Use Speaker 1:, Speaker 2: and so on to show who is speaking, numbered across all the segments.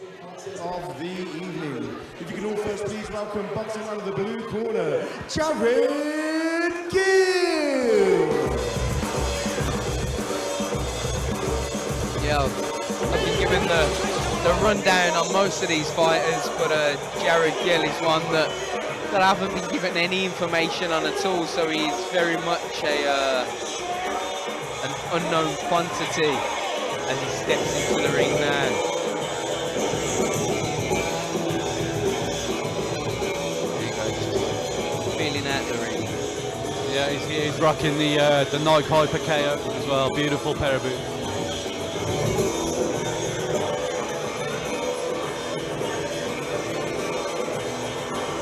Speaker 1: of the evening. If you can all first please welcome boxing out of the blue corner, Jared Gill.
Speaker 2: Yeah, I've been given the rundown on most of these fighters, but Jared Gill is one that I haven't been given any information on at all, so he's very much an unknown quantity as he steps into the ring now. There you go, just feeling out the ring.
Speaker 3: Yeah, he's rocking the Nike Hyper KO as well, beautiful pair of boots.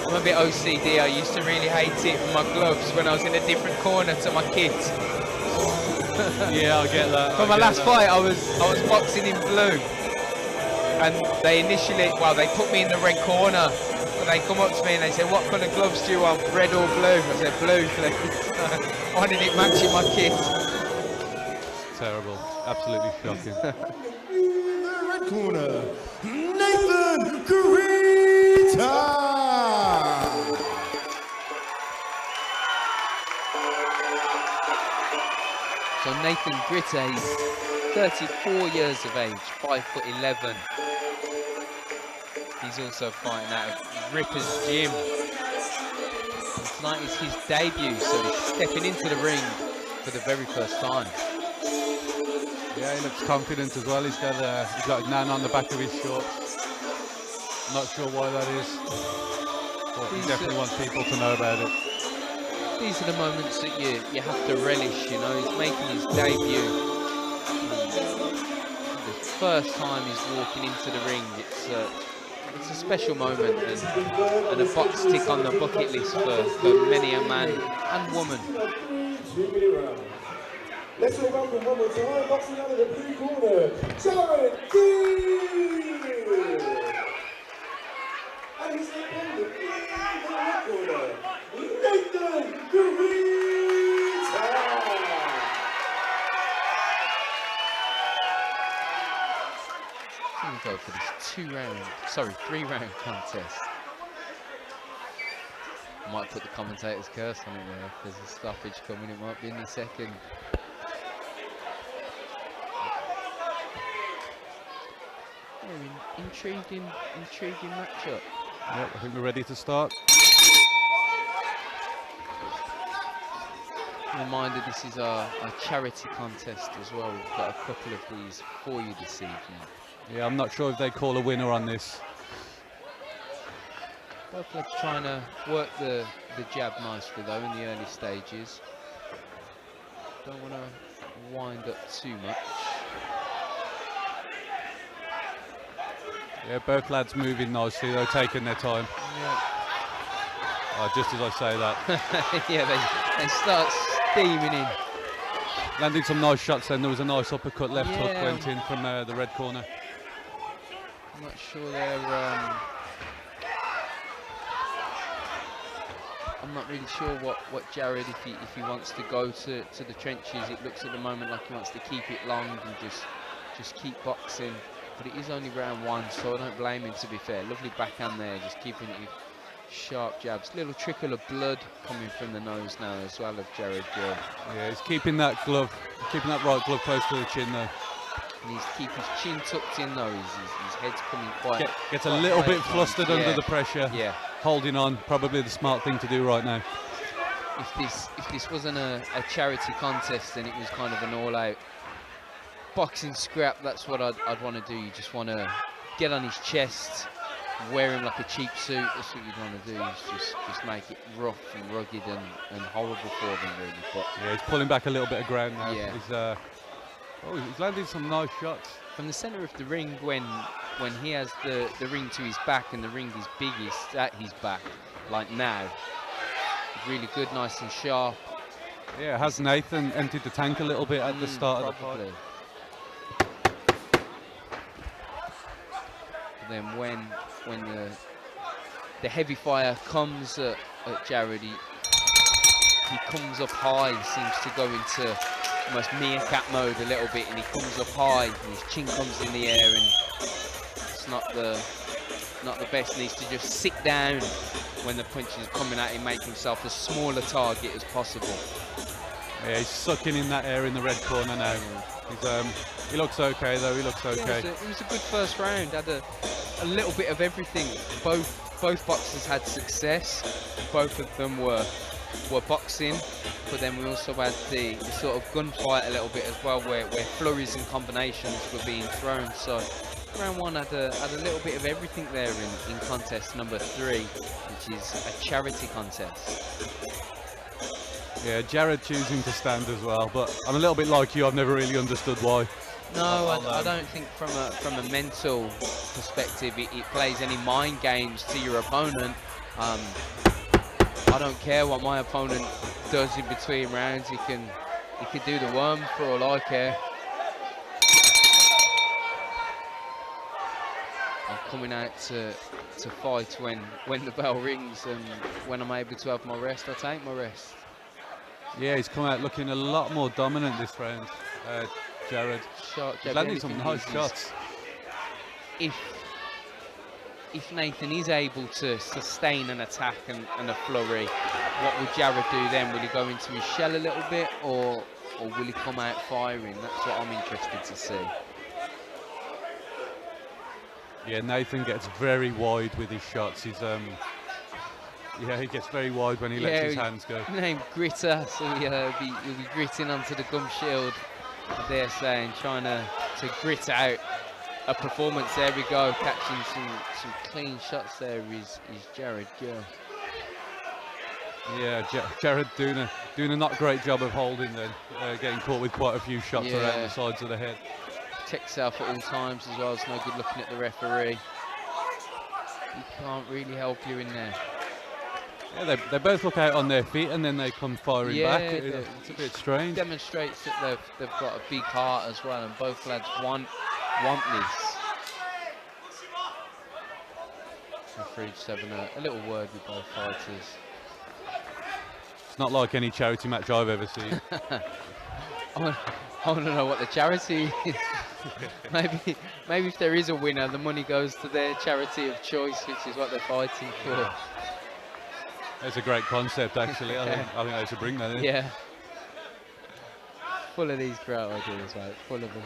Speaker 2: I'm a bit OCD. I used to really hate it with my gloves when I was in a different corner to my kit.
Speaker 3: Yeah, I get that.
Speaker 2: For my last fight, I was boxing in blue, and they initially, well, they put me in the red corner, but they come up to me and they said, "What colour gloves do you want, red or blue?" I said, "Blue, please." Why did it matching my kit?
Speaker 3: It's terrible, absolutely shocking.
Speaker 1: In the red corner, Nathan Gritta.
Speaker 2: So Nathan Gritta is 34 years of age, 5'11". He's also fighting out of Ripper's gym. And tonight is his debut, so he's stepping into the ring for the very first time.
Speaker 3: Yeah, he looks confident as well. He's got a nan on the back of his shorts. Not sure why that is, but he definitely wants people to know about it.
Speaker 2: These are the moments that you have to relish, you know. He's making his debut. The first time he's walking into the ring, it's a special moment and a box tick on the bucket list for many a man and woman.
Speaker 1: Let's all welcome one more time, boxing out of the blue corner, Jared Gill. And he's in the red corner, Nathan Gritta.
Speaker 2: Here we go for this 3-round contest. I might put the commentator's curse on it there. If there's a stoppage coming, it might be in a second. Oh, intriguing matchup.
Speaker 3: Yep, I think we're ready to start.
Speaker 2: Reminder, this is our charity contest as well. We've got a couple of these for you this evening.
Speaker 3: Yeah, I'm not sure if they call a winner on this.
Speaker 2: Both lads trying to work the jab nicely though in the early stages. Don't want to wind up too much.
Speaker 3: Yeah, both lads moving nicely, though, taking their time.
Speaker 2: Yeah.
Speaker 3: Oh, just as I say that.
Speaker 2: Yeah, they start steaming in.
Speaker 3: Landing some nice shots then. There was a nice uppercut left hook
Speaker 2: Yeah.
Speaker 3: went in from the red corner.
Speaker 2: I'm not sure they're... I'm not really sure what Jared, if he wants to go to the trenches. It looks at the moment like he wants to keep it long and just keep boxing. But it is only round one, so I don't blame him, to be fair. Lovely backhand there, just keeping it with sharp jabs. Little trickle of blood coming from the nose now as well of Jared Gill.
Speaker 3: Yeah, he's keeping that right glove close to the chin though.
Speaker 2: And he's keeping his chin tucked in though. His head's coming quite...
Speaker 3: Gets a little bit flustered under the pressure.
Speaker 2: Yeah.
Speaker 3: Holding on, probably the smart thing to do right now.
Speaker 2: If this wasn't a charity contest and it was kind of an all-out boxing scrap, that's what I'd want to do. You just want to get on his chest, wear him like a cheap suit. That's what you'd want to do, is just make it rough and rugged and horrible for him, really. But
Speaker 3: yeah, he's pulling back a little bit of ground now.
Speaker 2: Yeah.
Speaker 3: He's landing some nice shots.
Speaker 2: From the centre of the ring, when he has the ring to his back and the ring is biggest at his back, like now, it's really good, nice and sharp.
Speaker 3: Yeah, has Nathan emptied the tank a little bit at the start of the fight?
Speaker 2: Then when the heavy fire comes at Jared, he comes up high. He seems to go into almost meerkat mode a little bit, and he comes up high, and his chin comes in the air, and it's not the best. Needs to just sit down when the punch is coming at him, make himself as small a target as possible.
Speaker 3: Yeah, he's sucking in that air in the red corner now. He looks okay though. He looks okay.
Speaker 2: Yeah, it was a good first round. Had a little bit of everything. Both boxers had success. Both of them were boxing, but then we also had the sort of gunfight a little bit as well, where flurries and combinations were being thrown. So round one had a little bit of everything there in contest number 3, which is a charity contest.
Speaker 3: Yeah, Jared choosing to stand as well, but I'm a little bit like you. I've never really understood why.
Speaker 2: No, I don't think from a mental perspective it plays any mind games to your opponent. I don't care what my opponent does in between rounds. He can do the worm for all I care. I'm coming out to fight when the bell rings, and when I'm able to have my rest, I take my rest.
Speaker 3: Yeah, he's come out looking a lot more dominant this round, Jared. He's landing some nice shots.
Speaker 2: If Nathan is able to sustain an attack and a flurry, what would Jared do then? Will he go into his shell a little bit, or will he come out firing? That's what I'm interested to see.
Speaker 3: Yeah, Nathan gets very wide with his shots. He's he gets very wide when he lets his hands go.
Speaker 2: Named Gritta, so he'll be gritting onto the gum shield, I dare say, and trying to grit out a performance. There we go, catching some clean shots there is Jared Gill.
Speaker 3: Yeah, Jared doing a not great job of holding then, getting caught with quite a few shots around the sides of the head.
Speaker 2: Protect yourself at all times as well. It's no good looking at the referee. He can't really help you in there.
Speaker 3: Yeah, they both look out on their feet and then they come firing back. It's a bit strange.
Speaker 2: Demonstrates that they've got a big heart as well, and both lads want this. Referee just having a little word with both fighters.
Speaker 3: It's not like any charity match I've ever seen.
Speaker 2: I want to know what the charity is. maybe if there is a winner, the money goes to their charity of choice, which is what they're fighting for.
Speaker 3: That's a great concept, actually. I think they should bring that in.
Speaker 2: Yeah. Full of these great ideas, right? Full of them.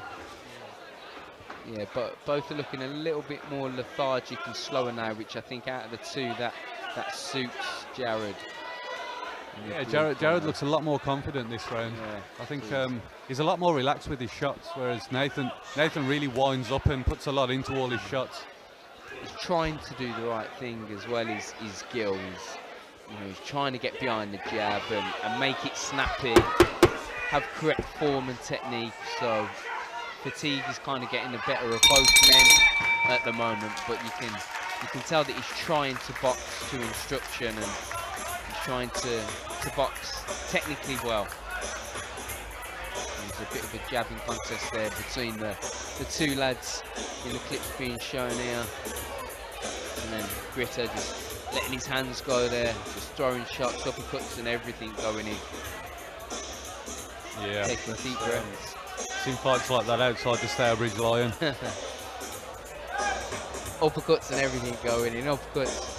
Speaker 2: Yeah, but both are looking a little bit more lethargic and slower now, which I think out of the two, that suits Jared.
Speaker 3: Yeah, Jared looks a lot more confident this round. Yeah, I think he's a lot more relaxed with his shots, whereas Nathan really winds up and puts a lot into all his shots.
Speaker 2: He's trying to do the right thing as well. He's Gill. He's trying to get behind the jab and make it snappy, have correct form and technique. So fatigue is kind of getting the better of both men at the moment, but you can tell that he's trying to box to instruction, and he's trying to box technically well. There's a bit of a jabbing contest there between the two lads in the clips being shown here, and then Gritta just letting his hands go there, just throwing shots, uppercuts and everything going in.
Speaker 3: Yeah.
Speaker 2: Taking deep breaths.
Speaker 3: Seen fights like that outside the Stourbridge Lion.
Speaker 2: Uppercuts and everything going in. Uppercuts,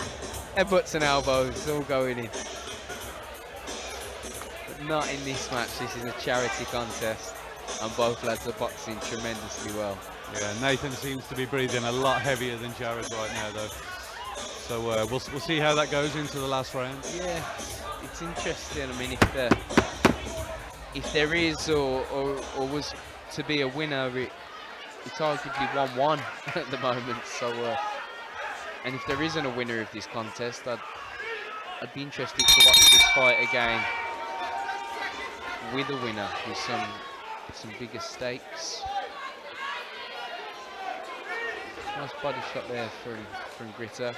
Speaker 2: headbutts and elbows all going in. But not in this match. This is a charity contest, and both lads are boxing tremendously well.
Speaker 3: Yeah, Nathan seems to be breathing a lot heavier than Jared right now, though. So we'll see how that goes into the last round.
Speaker 2: Yeah, it's interesting. I mean, if there is or was to be a winner, it's arguably 1-1 at the moment. So, and if there isn't a winner of this contest, I'd be interested to watch this fight again with a winner, with some bigger stakes. Nice body shot there from Gritta.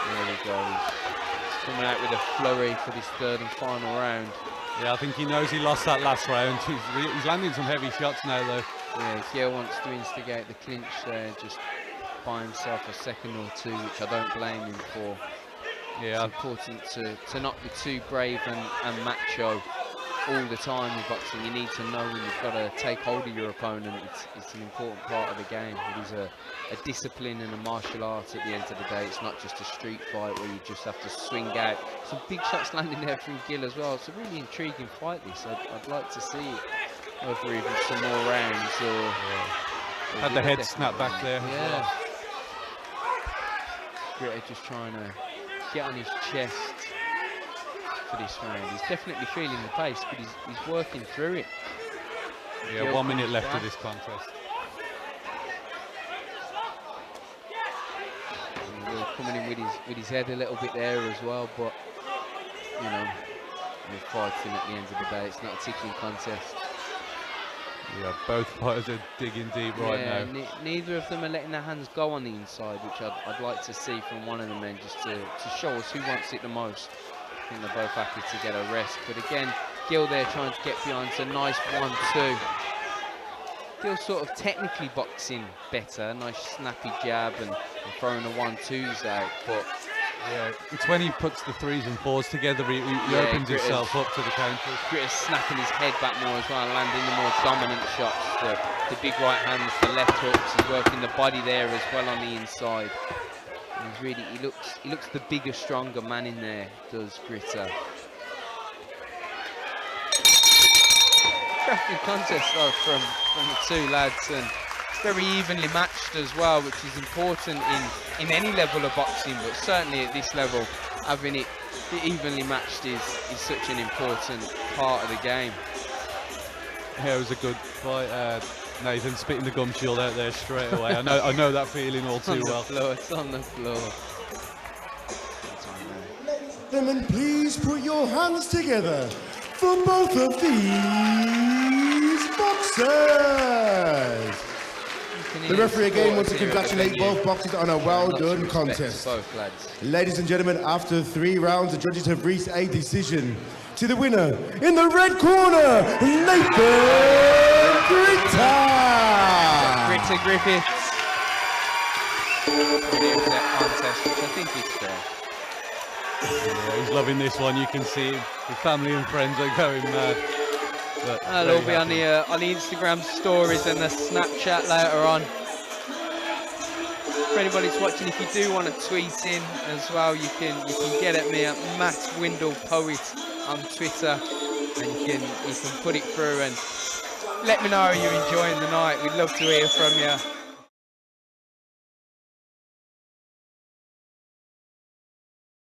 Speaker 2: There he goes. He's coming out with a flurry for this third and final round.
Speaker 3: Yeah, I think he knows he lost that last round. He's landing some heavy shots now, though.
Speaker 2: Yeah, Gill wants to instigate the clinch there, just buy himself a second or two, which I don't blame him for. Yeah, it's important to not be too brave and macho all the time in boxing. You need to know when you've got to take hold of your opponent. It's an important part of the game. It is a discipline and a martial art at the end of the day. It's not just a street fight where you just have to swing out. Some big shots landing there from Gill as well. It's a really intriguing fight, this. I'd like to see it over even some more rounds or
Speaker 3: had the head snap back there.
Speaker 2: Yeah. Gritta just trying to get on his chest for this round. He's definitely feeling the pace, but he's working through it.
Speaker 3: Yeah, 1 minute left of this contest.
Speaker 2: Gill coming in with his head a little bit there as well, but you know, we're fighting at the end of the day. It's not a ticking contest.
Speaker 3: Yeah, both fighters are digging deep right now.
Speaker 2: Neither of them are letting their hands go on the inside, which I'd like to see from one of the men, just to show us who wants it the most. I think they're both happy to get a rest. But again, Gill there trying to get behind. It's a nice 1-2. Gill sort of technically boxing better. Nice snappy jab and throwing the 1-2s out. But
Speaker 3: yeah, it's when he puts the 3s and 4s together, he opens himself up to the counters.
Speaker 2: Gritta's snapping his head back more as well, landing the more dominant shots. The big right hands, the left hooks. He's working the body there as well on the inside. And he's really, he looks the bigger, stronger man in there, does Gritta. Cracking contest though from the two lads, and very evenly matched as well, which is important in any level of boxing, but certainly at this level, having it evenly matched is such an important part of the game.
Speaker 3: Yeah, it was a good fight. Nathan spitting the gum shield out there straight away. I know that feeling all too well.
Speaker 2: It's on the floor.
Speaker 1: Gentlemen, please put your hands together for both of these boxers. The referee again wants to congratulate both boxers on a well-done contest.
Speaker 2: Both lads.
Speaker 1: Ladies and gentlemen, after 3 rounds, the judges have reached a decision. To the winner, in the red corner, Nathan Gritta!
Speaker 2: Gritta Griffiths. Winning that contest, which I think is fair.
Speaker 3: Yeah, he's loving this one. You can see him. His family and friends are going mad.
Speaker 2: They'll be on the Instagram stories and the Snapchat later on. For anybody that's watching, if you do want to tweet in as well, you can get at me at Matt Windle Poet on Twitter, and you can put it through and let me know how you're enjoying the night. We'd love to hear from you.